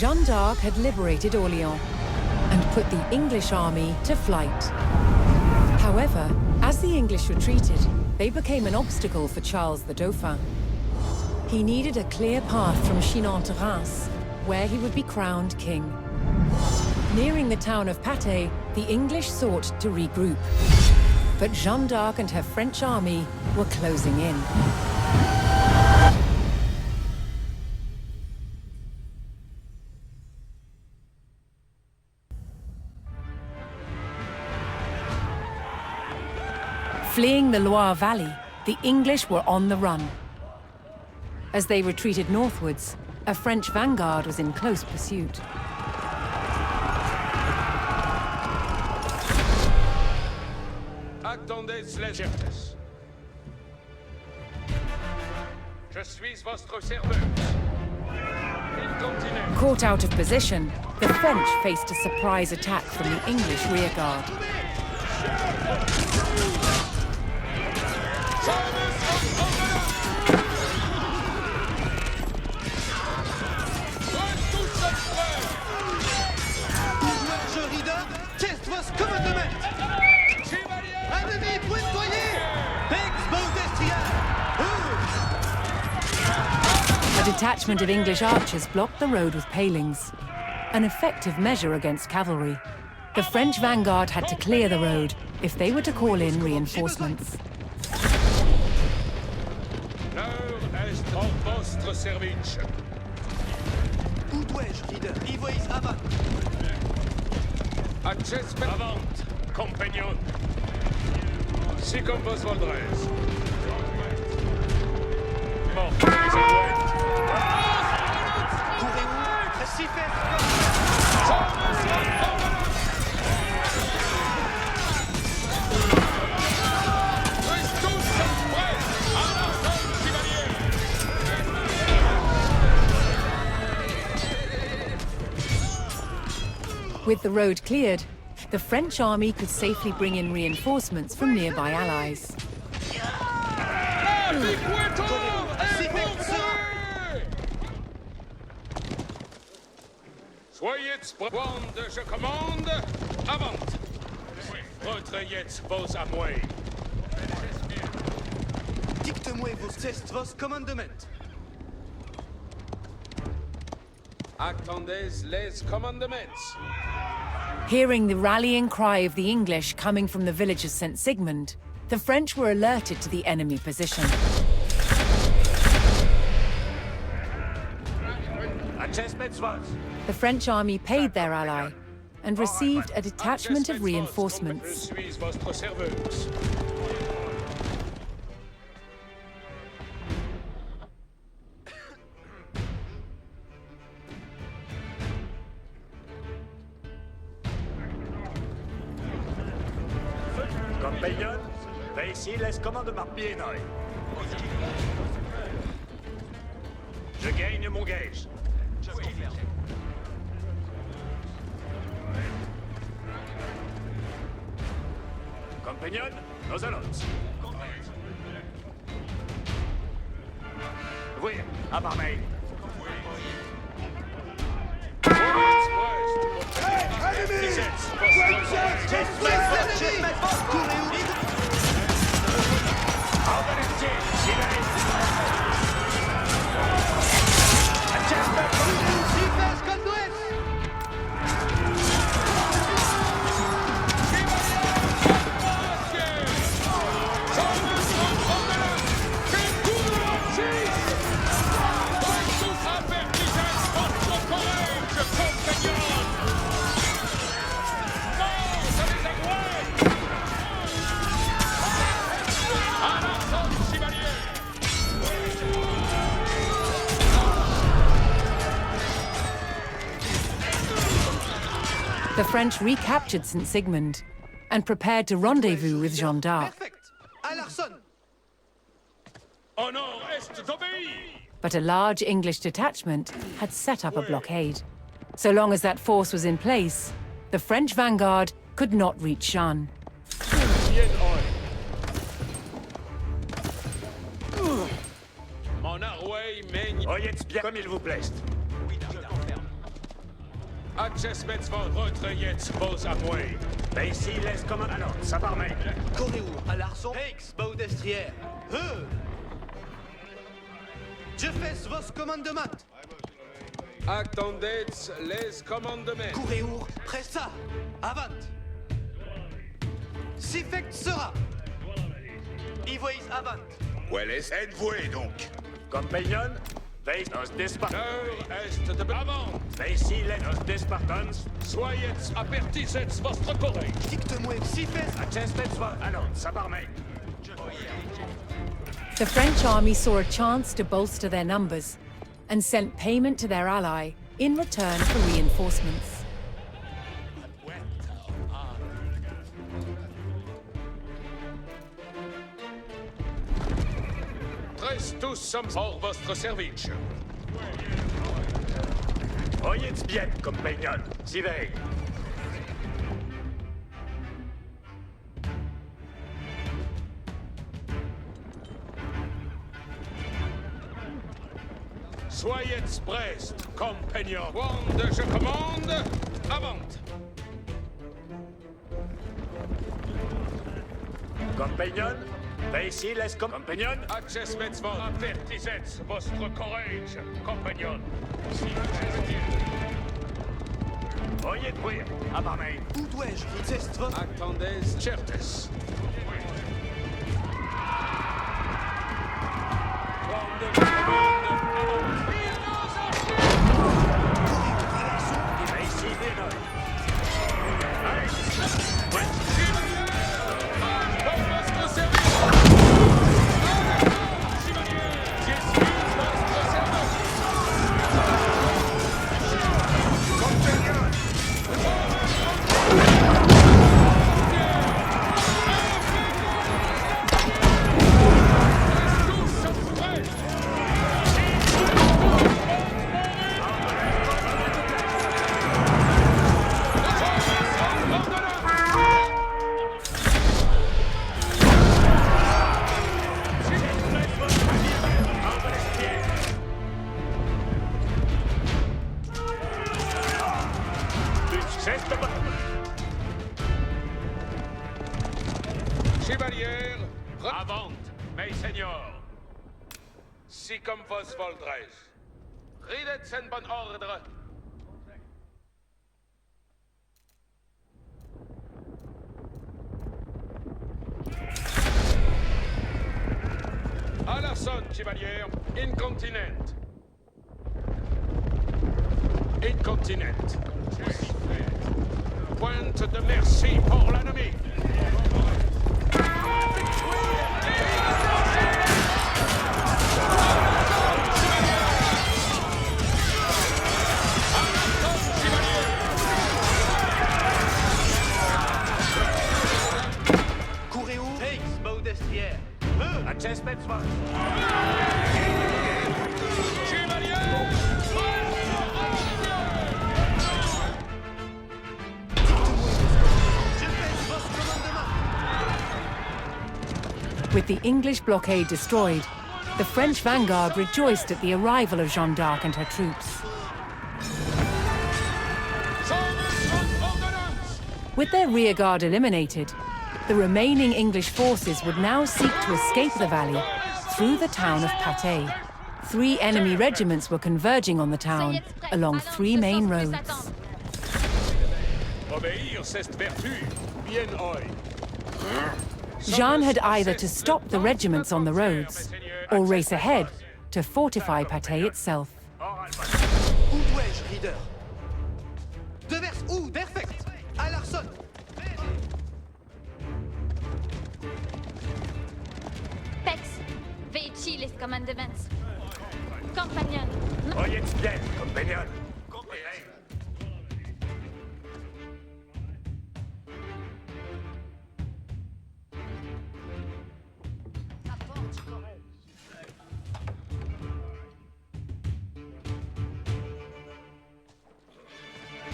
Jeanne d'Arc had liberated Orléans and put the English army to flight. However, as the English retreated, they became an obstacle for Charles the Dauphin. He needed a clear path from Chinon to Reims, where he would be crowned king. Nearing the town of Patay, the English sought to regroup. But Jeanne d'Arc and her French army were closing in. Fleeing the Loire Valley, the English were on the run. As they retreated northwards, a French vanguard was in close pursuit. Attendez les chefs. Je suis votre serveur. Caught out of position, the French faced a surprise attack from the English rearguard. A detachment of English archers blocked the road with palings, an effective measure against cavalry. The French vanguard had to clear the road if they were to call in reinforcements. L'heure est en votre service. Où dois-je, leader? Ivois avant. Adjustment avant, compagnon. Si comme vos voldrez. Mort, les alouettes. Courez-vous? Si fait. With the road cleared, the French army could safely bring in reinforcements from nearby allies. Soyez prompt, je commande, avant. Retrayez vos amouets. Dicte-moi vos commandements. Attendez les commandements. Hearing the rallying cry of the English coming from the village of St. Sigmund, the French were alerted to the enemy position. The French army paid their ally and received a detachment of reinforcements. Compagnon, va ici, laisse commandement bien oeil. Je gagne mon gage. Compagnon, nos allons. Oui, à Marmeille. The French recaptured St. Sigmund and prepared to rendezvous with Jeanne d'Arc. But a large English detachment had set up a blockade. So long as that force was in place, the French vanguard could not reach Jeanne. Oyez bien comme il vous plaise. Adjustments von retraiets vos à moi. Ici, laisse commande. Alors, ça part main. Coréour à l'arçon. Hex, baudestrière. Je fais vos commandements. Attendez les commandements. Coréour, pressa. Avant. Sifect sera. Ivois avant. Quel est envoyé donc? Compagnon, veille nos Despartans. L'heure est de avant. Ici, les nos Despartans. Soyez apertisets votre courage. Dicte-moi Sifest. Adjustments von. Alors, ça part main. The French army saw a chance to bolster their numbers and sent payment to their ally in return for reinforcements. Tous sommes hors votre service. Voyez bien, compagnon. S'y veille. Soyez prêts, compagnons. Wande, je commande. Avant. Compagnon, ici, laisse compagnon. Adjustments von apertisets votre courage, compagnon. Voyez de bruire. À part main. Où dois-je test votre... Attendez, certes. Wande, je commande. Ici, Vénoy. Chevalier, avant, mes seigneurs. Si comme vos voldrais, ridet en bon ordre. À la sonne, chevalier, incontinent. Incontinent. Pointe de merci pour l'ennemi. Coréour, Hex, baudestrière. Adjustments von. Je fais vos commandements. With the English blockade destroyed, the French vanguard rejoiced at the arrival of Jeanne d'Arc and her troops. With their rearguard eliminated, the remaining English forces would now seek to escape the valley through the town of Patay. 3 enemy regiments were converging on the town along 3 main roads. Obéir, c'est vertu. Bien oi. Jeanne had either to stop the regiments on the roads or race ahead to fortify Patay itself. Où dois-je, leader? Devers où? Perfect. À l'arçon. Pex, veici les commandements. Compagnon, Voyez bien, compagnon.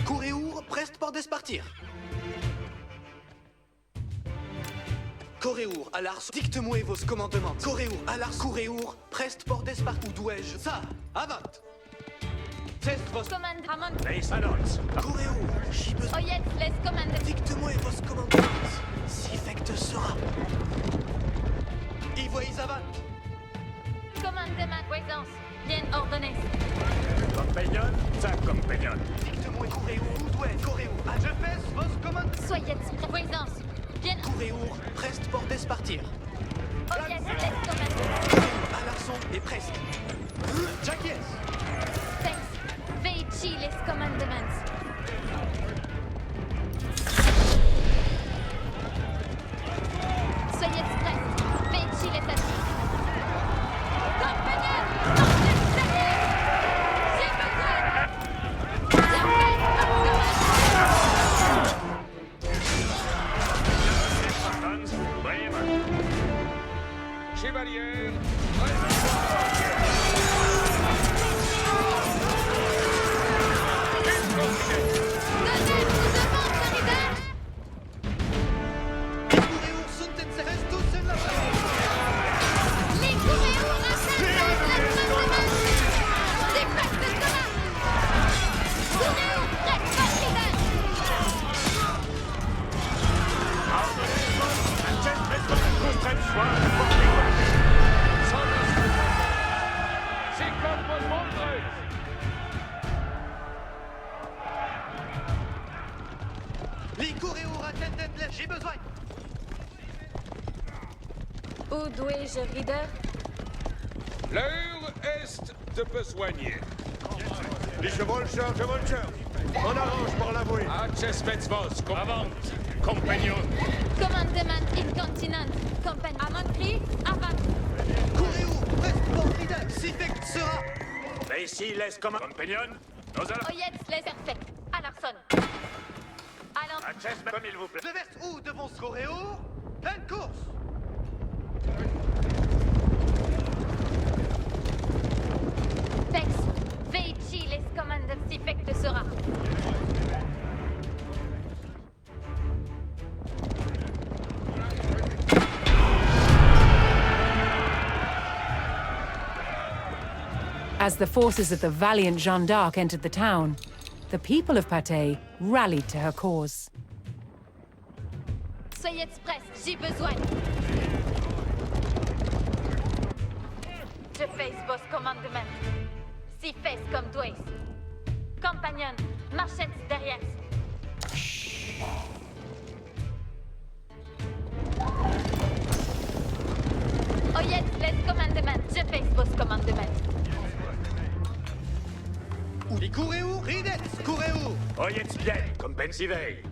Coréour, preste pour despartir. Coréour, à l'arçon. Dicte-moi vos commandements. Coréour, à l'arçon. Coréour, preste pour despartir. Où dois-je? Ça, avant. Test vos... Commande Hammond. Base annonce. Coréour, j'ai besoin... Oyez les commandes. Dicte-moi vos commandements. Si effect sera. Y voyez avant. Commandement présence. Bien ordonné. Compagnon, ça compagnon. Dicte-moi Coréour, où doit-être Coréour. Je fais vos commandes. Soyez présence. Bien. Coréour, preste pour despartir. Oyez les commandes. Coréour, à l'arçon et presque. Jacquies. Pex. Veichi les commandements. Soyez prêts. Veichi les avis. Compagnon. Marchez derrière. J'ai besoin. J'appelle Spartans, brave. Chevalier, Coréour, Suntense, reste tous en la les coréos rassemblent les commandements. Des presses de combat. Coréos, prêts, partisans. c'est comme vos montres. Les Coréour attendent les... J'ai besoin. Où dois-je, Reader? L'heure est de besoigner. Les chevaux chargent. On arrange pour l'avouer. Accessments vos, Avant, compagnon. Commandement incontinent. Compagnie. À mon cri, avant. Coréour, preste pour leader. Si effect sera. Mais ici, laisse comme compagnon. Nous allons... Oyez les perfects. À l'arçon. Allons. Adjustment comme il vous plaît. Devers où devant ce Coréour? Pleine course. Pex. Veichi les commandes si effect sera. As the forces of the valiant Jeanne d'Arc entered the town, the people of Patay rallied to her cause. Soyez prêts, j'ai besoin. Je fais vos commandements. Si fais comme toi. Compagnon, marchez derrière. Oyez les commandements. Je fais vos commandements. Les Coréour, Ridet, Coréour. Oyez bien, comme Ben Sivey.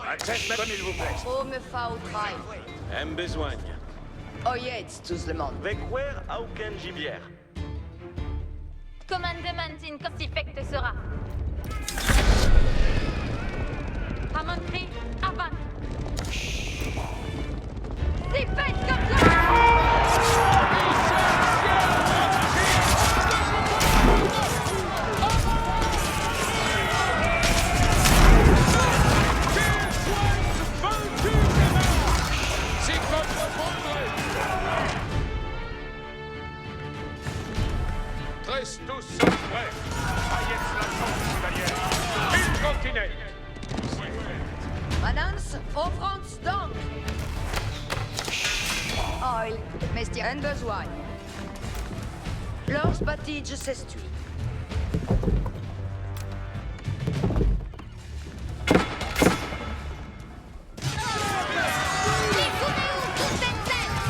Adjustment comme il vous plaît. Oh, me fa au trail. Hem besoin. Oyez, tous le monde. Vekwer aucun gibier. Commandement inconsiffect sera. À mon cri, avant. C'est fait comme ça. C'est comme vos montres. Reste tous prêts. Ayez la chance, chevalier. Incontinent. Manans, offrance donc. Oil, mestier en besoin. Lors batige s'estui. Les coréos sont excellents.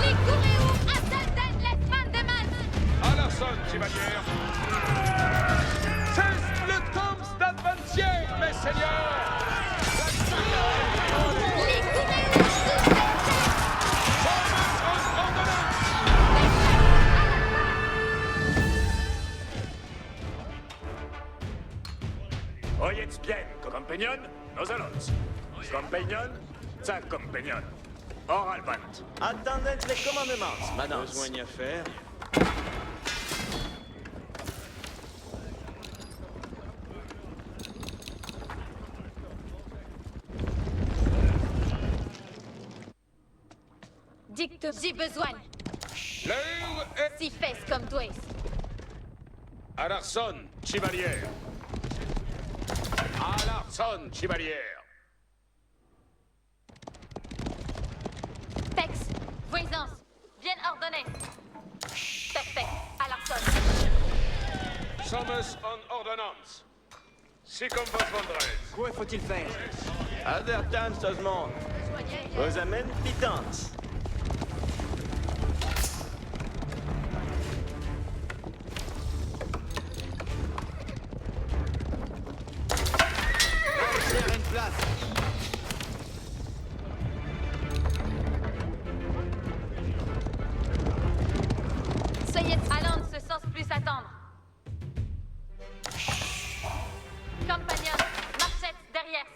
Les coréos attendent les fins de match. À la sonne, chevalier. C'est le temps d'adventure, mes seigneurs. Les coréos sont Oyez bien, compagnon. Nous allons. Compagnon, ça compagnon. Oral band. Attendez les commandements, madame. Besoin d'y faire. dicte, j'ai besoin. L'heure est... Si fais comme toi. À l'arson, chevalière. À l'arson, chevalière. Pex, voisance, bien ordonné. Perfect, à l'arson. Sommes en ordonnance. Si comme vos vendrez. Quoi faut-il faire? Adertan sosmond. Vos amène pitance. Serre une place. Soyez allons ce sens plus attendre. Compagnon, marchette derrière.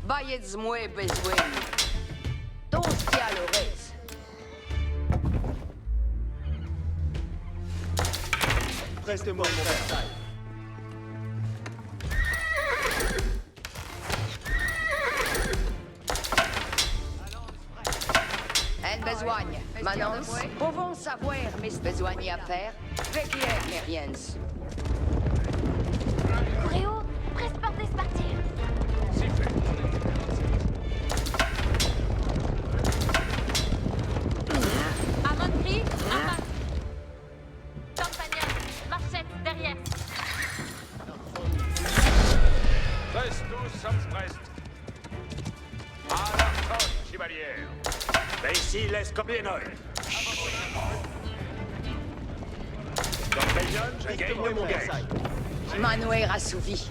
Bayez moué besoin. Tous dialores. Prestez-moi mon versailles. En besoigne. Manons, pouvons savoir mes besoignes à faire. Requiert mériens. Coréo, presse porter partir. Si fait. À mon cri, à ma. Compagnon, marchette derrière. Reste tous sommes prest. À l'arson, chevalière. Ici les compagnon. Compagnon, je gagne mon gage. Manuel assouvi.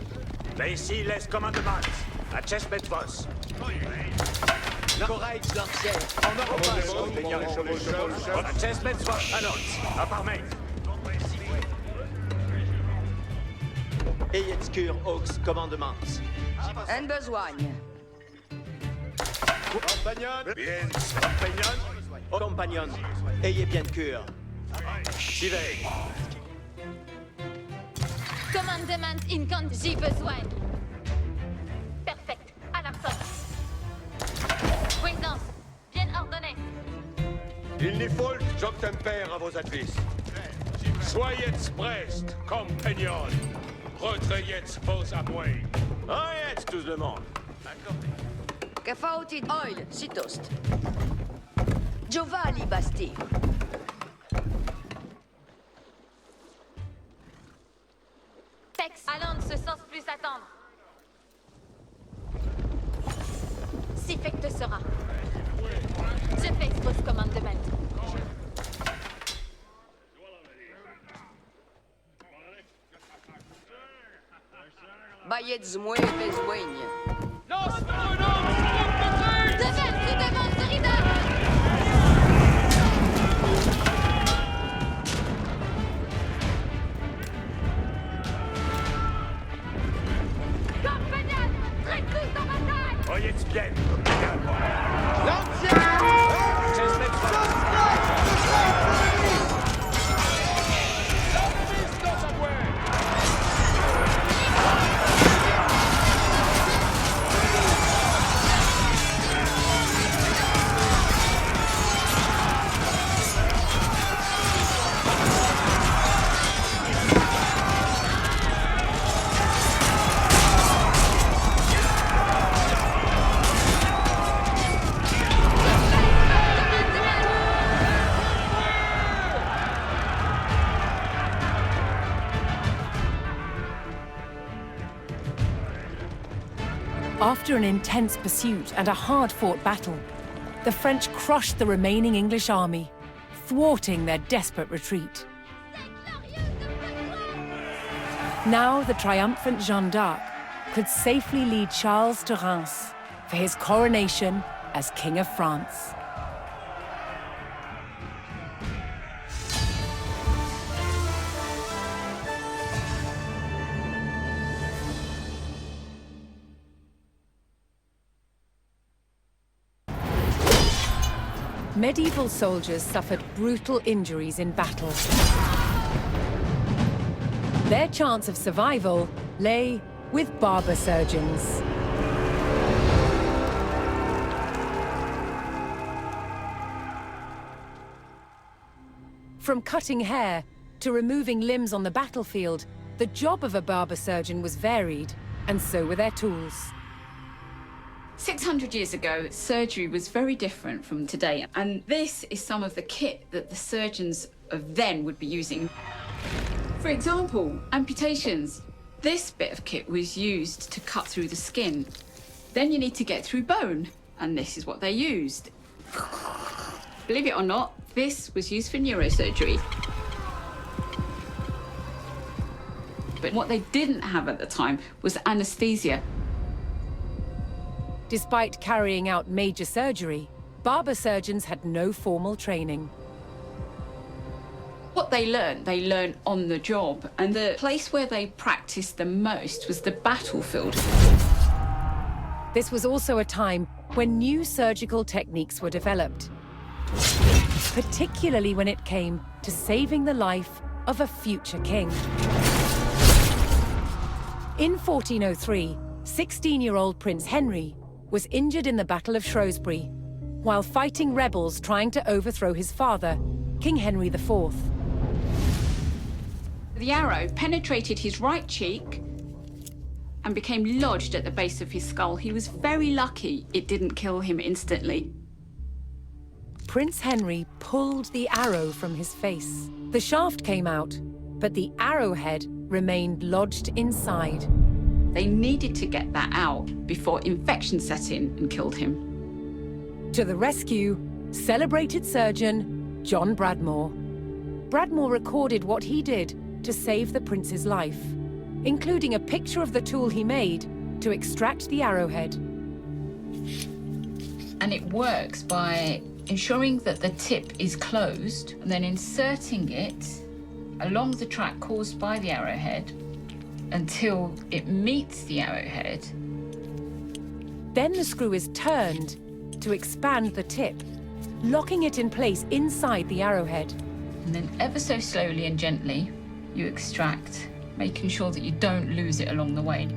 Ici les commandements. À Chesmet Vos. Courage l'ancien. En Europe. À Chesmet Vos. Annonce. À Parmain. Ayez cure aux commandements. En besoigne. Bien. Compagnon. Compagnon, ayez bien cure. Chivey. Commandement incant, j'ai besoin. Perfect, à l'arson. Voisance, bien ordonné. Il n'y faut j'obtempère à vos advices. Soyez prest, compagnon. Retrayez vos appuis. Arrête tout le monde. Que faut-il? Oil, si toast. Giovanni Basti. Pex, allons ce sens plus attendre. Si fait que sera. Je fais vos commandements. Bayez moué besoigne. Devant, Serida! Compagnon, traite-tous en bataille! Voyez bien, compagnon. Chesmet Vos. After an intense pursuit and a hard-fought battle, the French crushed the remaining English army, thwarting their desperate retreat. Now the triumphant Jeanne d'Arc could safely lead Charles to Reims for his coronation as King of France. Medieval soldiers suffered brutal injuries in battle. Their chance of survival lay with barber surgeons. From cutting hair to removing limbs on the battlefield, the job of a barber surgeon was varied, and so were their tools. 600 years ago, surgery was very different from today, and this is some of the kit that the surgeons of then would be using. For example, amputations. This bit of kit was used to cut through the skin. Then you need to get through bone, and this is what they used. Believe it or not, this was used for neurosurgery. But what they didn't have at the time was anesthesia. Despite carrying out major surgery, barber surgeons had no formal training. What they learned on the job, and the place where they practiced the most was the battlefield. This was also a time when new surgical techniques were developed, particularly when it came to saving the life of a future king. In 1403, 16-year-old Prince Henry was injured in the Battle of Shrewsbury while fighting rebels trying to overthrow his father, King Henry IV. The arrow penetrated his right cheek and became lodged at the base of his skull. He was very lucky it didn't kill him instantly. Prince Henry pulled the arrow from his face. The shaft came out, but the arrowhead remained lodged inside. They needed to get that out before infection set in and killed him. To the rescue, celebrated surgeon John Bradmore. Bradmore recorded what he did to save the prince's life, including a picture of the tool he made to extract the arrowhead. And it works by ensuring that the tip is closed and then inserting it along the track caused by the arrowhead until it meets the arrowhead. Then the screw is turned to expand the tip, locking it in place inside the arrowhead. And then ever so slowly and gently, you extract, making sure that you don't lose it along the way.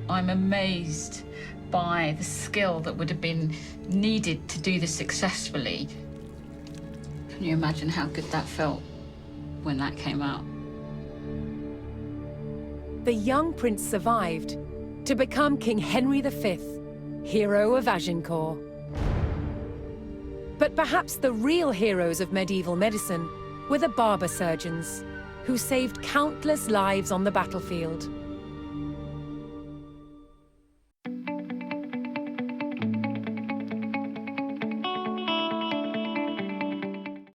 I'm amazed by the skill that would have been needed to do this successfully. Can you imagine how good that felt when that came out? The young prince survived to become King Henry V, hero of Agincourt. But perhaps the real heroes of medieval medicine were the barber surgeons, who saved countless lives on the battlefield.